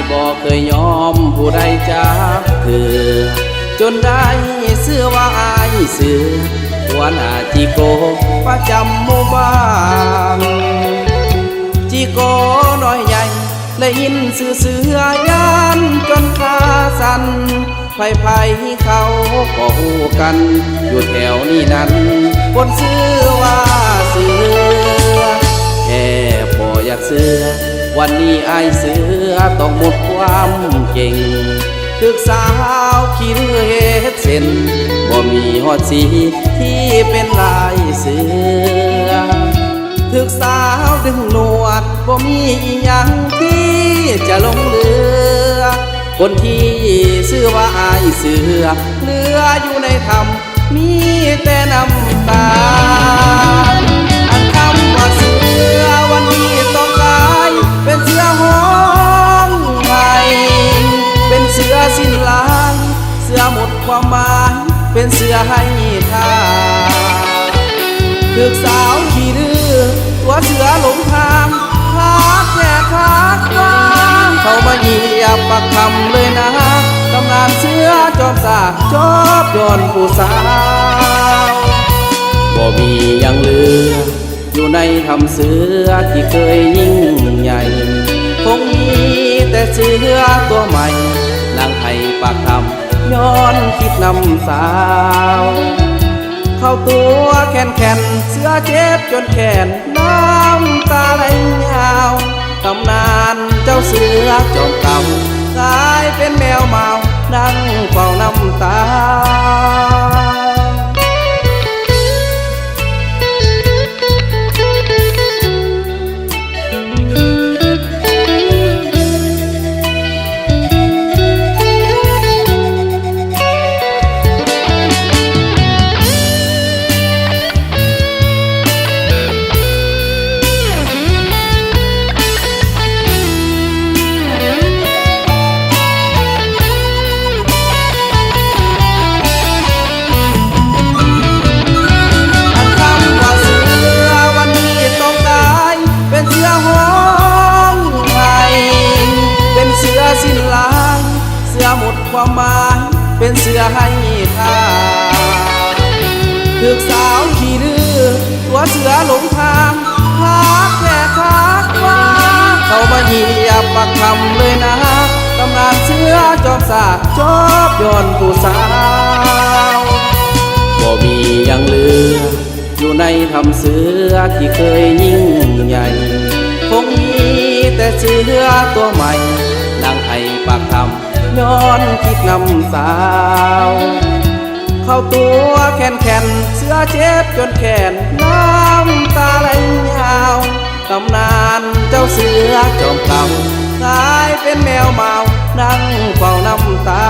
บ่เคยยอมผู้ใดจากเธอจนได้เสื้อว่าอายเสือหัวหน้าจีโกประจำหมู่บ้านจีโกน้อยใหญ่ได้ยินสื่อเสือยานจนขาสั่นไผ่เขาก็หูกันอยู่แถวนี้นั้นคนซื้อว่าเสือแค่พออยากเสือวันนี้อายเสือต้องหมดความเก่งถึกสาวขี้เรือเฮ็ดเส้นบ่มีฮอดสีที่เป็นลายเสือถึกสาวดึงหนวดบ่มีอีหยังที่จะลงเรือคนที่ชื่อว่าอายเสือเหลืออยู่ในธรรมมีแต่น้ำตาอันคำว่าเสือวันนี้ต้องกลายเป็นเสือห้องไห้เป็นเสือสิ้นลายเสือหมดความหมายเป็นเสือให้ท่าถึกสาวขี้ดื้อตัวเสือหลงทางขาแค่ขาว่าเข้ามาเหยียบปักคำเลยนะตำนานเสือจอมสากจอบย้อนผู้สาวบ่มียังเหลืออยู่ในธรรมเสือที่เคยยิ่งใหญ่คงมีแต่เสือตัวใหม่นั่งให้ปากคำย้อนคิดนำสาวเข้าตัวแขนเสือเจ็บจนแขนน้ำตาไหลยาวตำนานเจ้าเสือจอมเก่ากลายเป็นแมวเมานั่งเฝ้าน้ำตาหมดความหมายเป็นเสือให้ท่าถึกสาวขี้ดื้อตัวเสือหลงทางขาแค่ขาว่าเข้ามาเหยียบปักคำเลยนะตำนานเสือจอมสากจอบย้อนผู้สาวบ่มียังเหลืออยู่ในธรรมเสือที่เคยยิ่งใหญ่คงมีแต่เสือตัวใหม่นั่งให้ปากคำย้อนคิดนำสาวเข้าตัวแขนเสือเจ็บจนแขนน้ำตาไหลยาวตำนานเจ้าเสือจอมเก่ากลายเป็นแมวเมานั่งเฝ้าน้ำตา